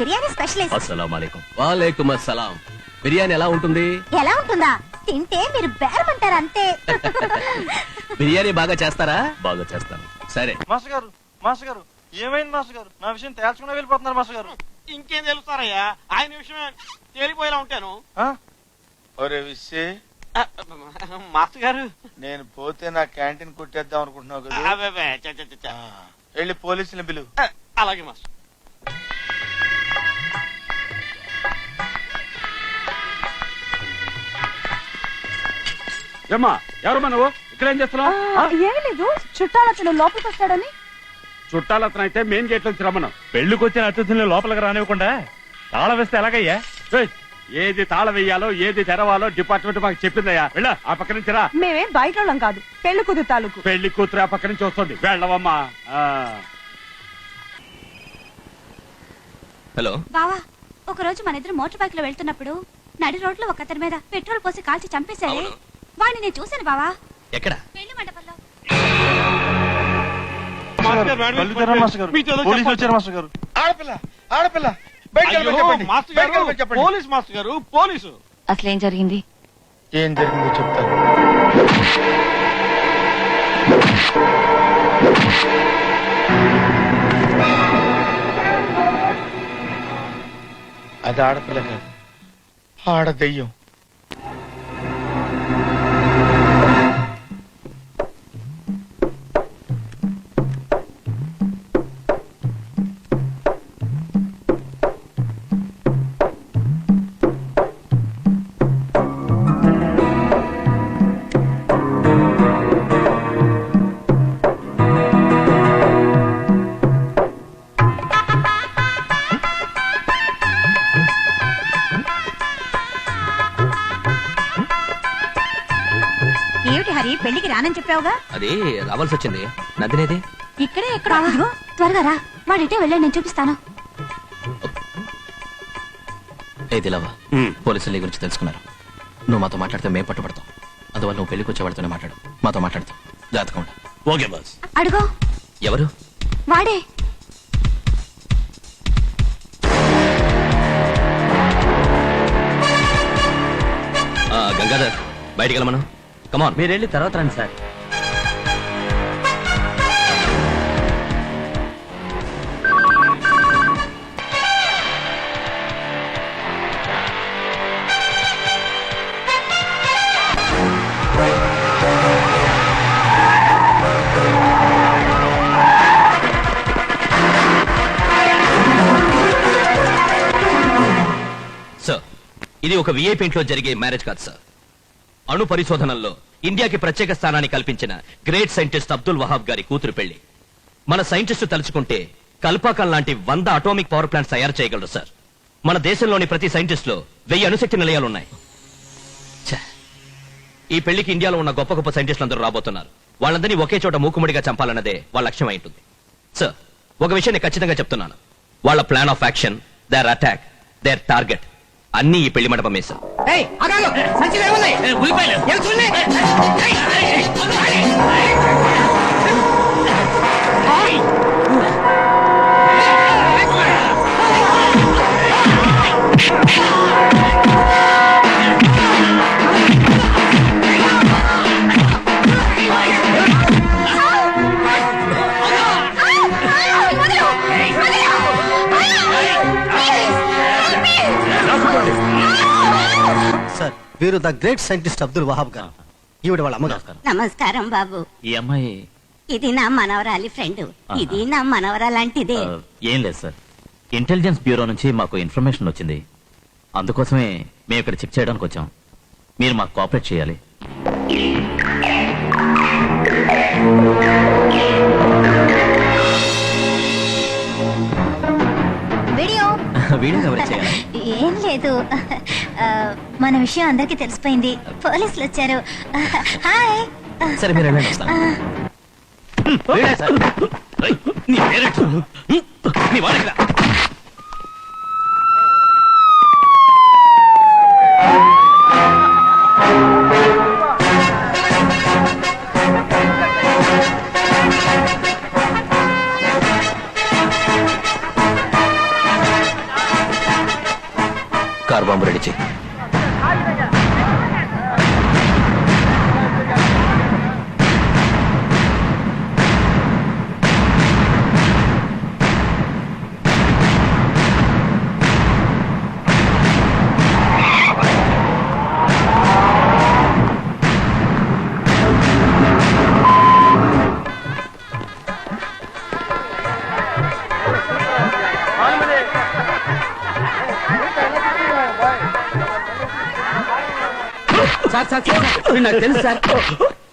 Biryani specialist. అస్సలాముఅలైకుం. వాలేకుం అస్సలాం. Biryani ఎలా ఉంటుంది? ఎలా ఉంటుందా? తింటే మీరు బేరమంటారు అంతే. బిర్యానీ బాగా చేస్తారా? బాగా చేస్తాను. సరే మాస్టర్ గారు, మాస్టర్ గారు ఏమైంది మాస్టర్ గారు? నా విషయం తేల్చుకునే వెళ్ళిపోతున్నారు మాస్టర్ గారు. ఇంకేం తెలుస్తారయ్యా, ఆయన విషయం తేలిపోయేలా ఉంటాను. ఒరే విశ్వే, మాస్టర్ గారు నేను పోతే నా క్యాంటీన్ కొట్టేద్దాం అనుకుంటున్నావు కదా. అబ్బబ్బే, చ, చ, చ, చ. వెళ్ళి పోలీసుని పిలువు. అలాగే మాస్టర్. ఏమ్మా, ఎవరమ్మా నువ్వు? ఇక్కడేం చేస్తున్నావు? ఏమీ లేదు, చుట్టాలతను లోపలికి వస్తాడని. చుట్టాలతను అయితే మెయిన్ గేట్ నుంచి రమ్మను. పెళ్లికి వచ్చిన అతిథుల్ని లోపలికి రానివ్వకుండా తాళం వేస్తే ఎలాగయ్యా? ఏయ్, ఏది తాళం వేయాలో ఏది తెరవాలో డిపార్ట్మెంట్ మాకు చెప్పిందయ్యా. వెళ్ళ ఆ పక్క నుంచి రా. మేమేం బయట వాళ్ళం కాదు, పెళ్లి కూతురు తాలూకు. పెళ్లి కూతురు ఆ పక్క నుంచి వస్తుంది, వెళ్ళవమ్మా. హలో బావా, ఒక రోజు మన ఇద్దరు మోటార్ బైక్ లో వెళ్తున్నప్పుడు నడి రోడ్లో ఒక అతని మీద పెట్రోల్ పోసి కాల్చి చంపేశాడే. అవును. వాడిని నేను చూశాను బావా, ఎక్కడ? పెళ్లి మండపంలో. కళ్ళు తెరవండి మాస్టర్ గారు. మీతో ఏదో పోలీసులు చెప్పాలి. వచ్చారు మాస్టర్ గారు. ఆడపిల్ల, ఆడపిల్ల, బయటికి అయ్యో, వెళ్ళమని చెప్పండి. మాస్టర్ బయటికి గారు, వెళ్ళమని చెప్పండి. పోలీస్ మాస్టర్ గారు, పోలీసు. అసలేం జరిగింది? ఏం జరిగిందో చెప్తాను. అది ఆడపిల్ల కాదు, ఆడ దెయ్యం. ఏమిటి హరి, పెళ్లికి రానని చెప్పావుగా? అది రావాల్సి వచ్చింది. నందినేది? ఇక్కడే ఎక్కడ? త్వరగా రా, వాడిటే వెళ్ళండి, నేను చూపిస్తాను. ఏది లవ్వ, పోలీసులు నీ గురించి తెలుసుకున్నారు. నువ్వు మాతో మాట్లాడితే మేము పట్టుబడతాం. అందువల్ల నువ్వు పెళ్లికి వచ్చేవాడితోనే మాట్లాడు. మాతో మాట్లాడతాం. జాతకం ఉండు. Okay boss. అడుగో. ఎవరు? వాడే. గంగాధర్, బయటికి వెళ్ళమను. కమాన్. మీరు వెళ్ళి తర్వాత రండి సార్. సార్, ఇది ఒక విఐపి ఇంట్లో జరిగే మ్యారేజ్ కాదు సార్. అణు పరిశోధనల్లో ఇండియాకి ప్రత్యేక స్థానాన్ని కల్పించిన గ్రేట్ సైంటిస్ట్ అబ్దుల్ వహాబ్ గారి కూతురు పెళ్లి. మన సైంటిస్టు తలుచుకుంటే కల్పాకం లాంటి 100 అటామిక్ పవర్ ప్లాంట్స్ తయారు చేయగలరు సార్. మన దేశంలోని ప్రతి సైంటిస్ట్ లో 1000 అణుశక్తి నిలయాలున్నాయి. ఈ పెళ్లికి ఇండియాలో ఉన్న గొప్ప గొప్ప సైంటిస్టులు అందరూ రాబోతున్నారు. వాళ్ళందరినీ ఒకే చోట మూకుముడిగా చంపాలన్నదే వాళ్ళ లక్ష్యం అయి ఉంటుంది. సార్, ఒక విషయం నేను ఖచ్చితంగా చెప్తున్నాను. వాళ్ళ plan of action, their attack, their target అన్ని ఈ పెళ్లి మండపమే సార్. సార్, వీరు the great scientist Abdul Wahab గారు. ఈవిడ వాళ్ళ అమ్మగారు. నమస్కారం బాబు. ఈ అమ్మాయి ఇది నా మనవరాలి ఫ్రెండ్. ఇది నా మనవరాలాంటిదే. ఏం లేదు సార్, ఇంటెలిజెన్స్ బ్యూరో నుంచి మాకు ఇన్ఫర్మేషన్ వచ్చింది. అందుకోసమే మేము ఇక్కడ చెక్ చేయడానికి వచ్చాం. మీరు మాకు కోఆపరేట్ చేయాలి. వీడియో వీడియో కవర్ చేయాలి. ఏం లేదు, మన విషయం అందరికీ తెలిసిపోయింది. పోలీసులు వచ్చారు. హాయ్. సరే, మీరు వెళ్ళండి, వస్తాను. నీ పేరెంట్, నీ వాడికి రా. కార్ బాంబు రెడీ చేయి. సార్ సార్ సార్, వీడు నాకు తెలుసు సార్.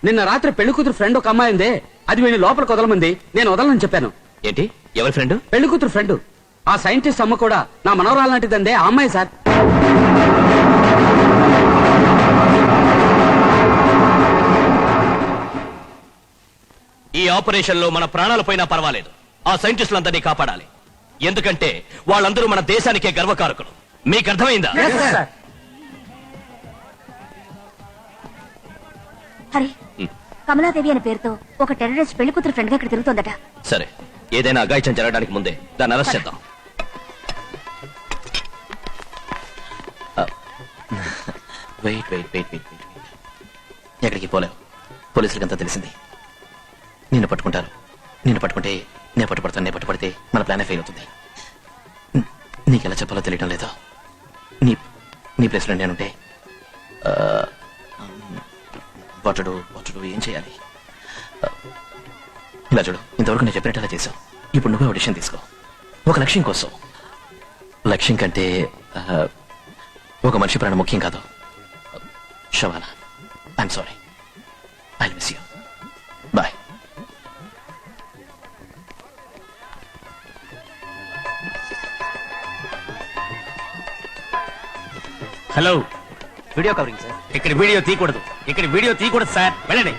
నిన్న రాత్రి పెళ్లి కూతురు ఫ్రెండ్ ఒక అమ్మాయి ఉంది. అది వీడిని లోపలికి వదలమంది. నేను వదలని చెప్పాను. ఏంటి? ఎవరి ఫ్రెండ్? పెళ్లి కూతురు ఫ్రెండ్. ఆ సైంటిస్ట్ అమ్మ కూడా నా మనవరాలు లాంటిదందే ఆ అమ్మాయి సార్. ఈ ఆపరేషన్ లో మన ప్రాణాలు పోయినా పర్వాలేదు, ఆ సైంటిస్టులందరినీ కాపాడాలి. ఎందుకంటే వాళ్ళందరూ మన దేశానికే గర్వకారకులు. మీకు అర్థమైందా? హరి, కమలాదేవి అనే పేరుతో ఒక టెర్రరిస్ట్ పెళ్లి కూతురు ఫ్రెండ్ గా ఇక్కడ తిరుగుతోందట. సరే, ఏదైనా అఘాయిత్యం జరగడానికి ముందే దాన్ని అరెస్ట్ చేద్దాం. Wait wait wait wait wait ఎక్కడికి పోలేవు. పోలీసులకంతా తెలిసింది. నిన్ను పట్టుకుంటారు. నిన్ను పట్టుకుంటే నేను పట్టుపడతాను. నేను పట్టుపడితే మన ప్లానే ఫెయిల్ అవుతుంది. నీకు ఎలా చెప్పాలో తెలియడం లేదు. నీ నీ ప్లేస్లో నేనుంటే వాటుడు ఏం చేయాలి? ఇలా చూడు, ఇంతవరకు నేను చెప్పినట్టు అలా చేశావు. ఇప్పుడు నువ్వే ఆడిషన్ తీసుకో. ఒక లక్ష్యం కోసం. లక్ష్యం కంటే ఒక మనిషి ప్రాణం ముఖ్యం కాదు. శవానా, I'm sorry. I miss you. Bye. Hello, video covering sir. ఇక్కడ వీడియో తీయకూడదు. ఇక్కడ వీడియో తీయకూడదు సార్. వెళ్ళండి.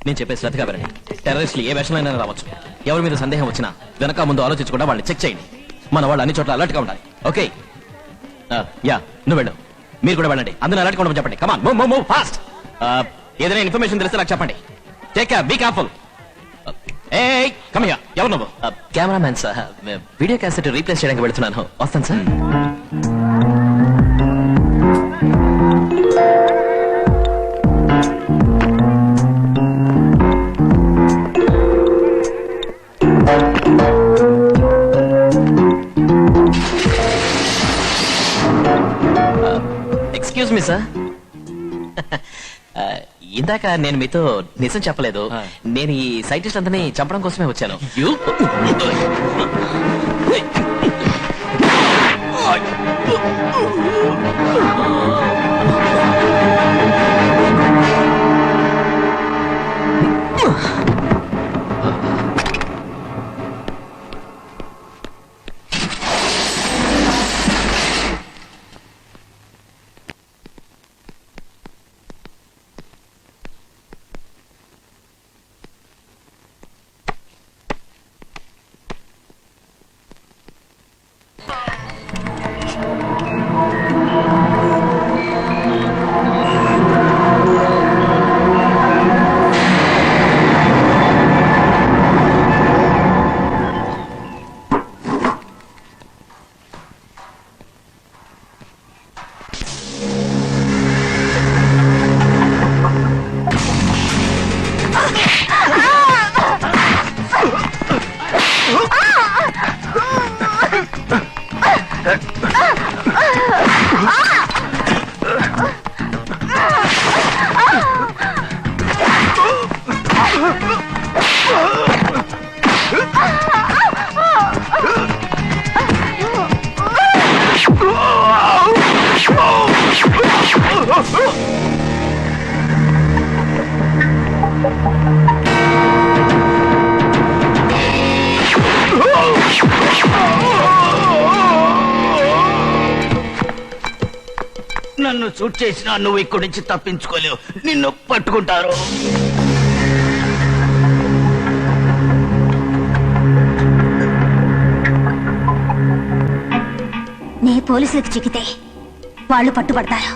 నేను చెప్పే శ్రద్ధగా వినండి. టెర్రరిస్టులు ఏ వేషంలో రావచ్చు. ఎవరి మీద సందేహం వచ్చినా వెనక ముందు ఆలోచించకుండా వాళ్ళని చెక్ చేయండి. మన వాళ్ళు అన్ని చోట్ల అలర్ట్ గా ఉండాలి. ఓకే? యా, నువ్వు వెళ్ళు. మీరు కూడా వెళ్ళండి. అందరూ అలర్ట్ గా ఉండమని చెప్పండి. Come on, move move move fast. ఏదైనా ఇన్ఫర్మేషన్ తెలిస్తే నాకు చెప్పండి. Take care, be careful. ఏయ్, కమ్ హియర్. ఎవరు నువ్వు? Cameraman sir. Video cassette replace చేయడానికి వెళ్తున్నాను. వస్తాను సార్. Excuse me sir. ఇందాక నేను మీతో నిజం చెప్పలేదు. నేను ఈ సైంటిస్ట్ అందరినీ చంపడం కోసమే వచ్చాను. నన్ను షూట్ చేసినా నువ్వు ఇక్కడి నుంచి తప్పించుకోలేవు. నిన్ను పట్టుకుంటారు. నే పోలీసులకు చిక్కితే వాళ్ళు పట్టుబడతారు.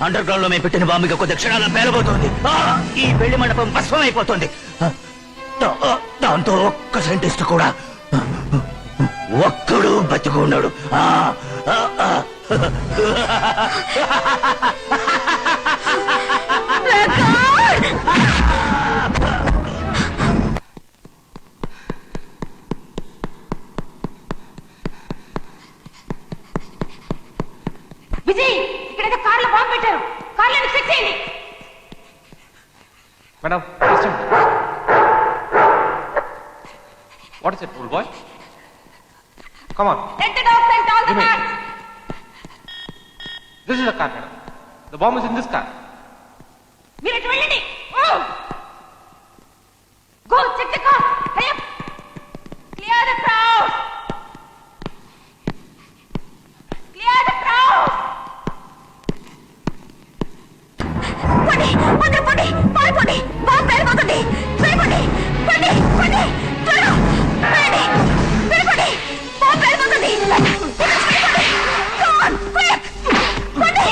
అండర్ గ్రౌండ్ లో మేము పెట్టిన బాంబుగా కొద్ది క్షణాల్లో పేలబోతోంది. ఈ పెళ్లి మండపం భస్మం అయిపోతుంది. దాంతో ఒక్క సైంటిస్ట్ కూడా ఒక్కడు బతికున్నాడు. విజయ్, ఇక్కడైతే కార్లో బాంబు పెట్టారు. కార్లను చెక్ చేయండి. Madam, what is it, bull boy? Come on. Let the dogs and all the cars. This is a car, madam. The bomb is in this car. మీరు ఎటు వెళ్ళండి go check the car help clear the crowd clear the crowd పండి పండి పండి పారిపోండి bomb పేలిపోతుంది పేలిపోండి పండి పండి త్వరగా పండి పేలిపోండి బాంబు పేలిపోతుంది కమ్ ఆన్ క్విక్ పండి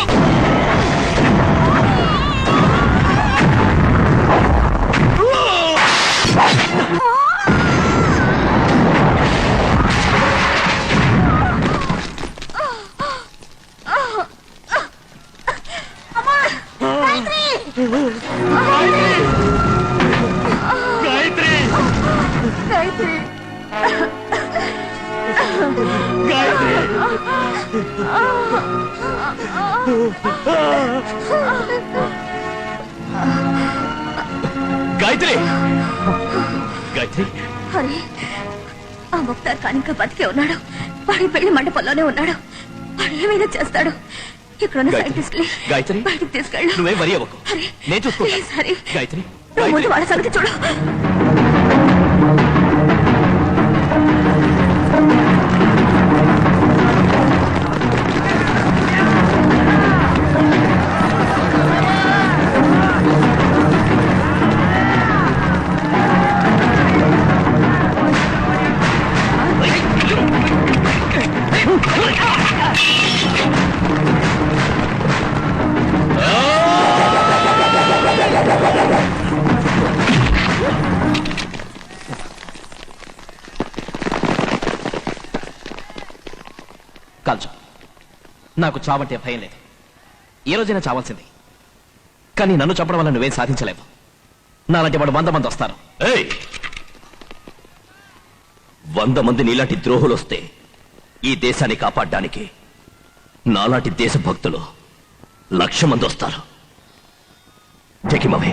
గాయత్రి గాయత్రి హరి ఆ ముక్తార్ ఖాన్ ఇంకా బతికే ఉన్నాడు వాడి పెళ్లి మండపంలోనే ఉన్నాడు వాడు ఏమైనా చేస్తాడు ఇక్కడున్న గాయత్రి, సైంటిస్ట్ని గాయత్రి, బయటికి తీసుకెళ్ళు నువ్వేం వరి అవ్వకు హరి, నేను చూసుకుంటా ప్లీజ్ హరి గాయత్రి నువ్వు ముందు గాయత్రి వాళ్ళ సంగతి చూడు కాల్చు నాకు చావంటే భయం లేదు ఏ రోజైనా చావాల్సింది కానీ నన్ను చంపడం వల్ల నువ్వేం సాధించలేవు నాలాంటి వాడు 100 మంది వస్తారు 100 మంది నీలాంటి ద్రోహులు వస్తే ఈ దేశాన్ని కాపాడడానికి నాలాంటి దేశభక్తులు 1,00,000 మంది వస్తారు. Take him away.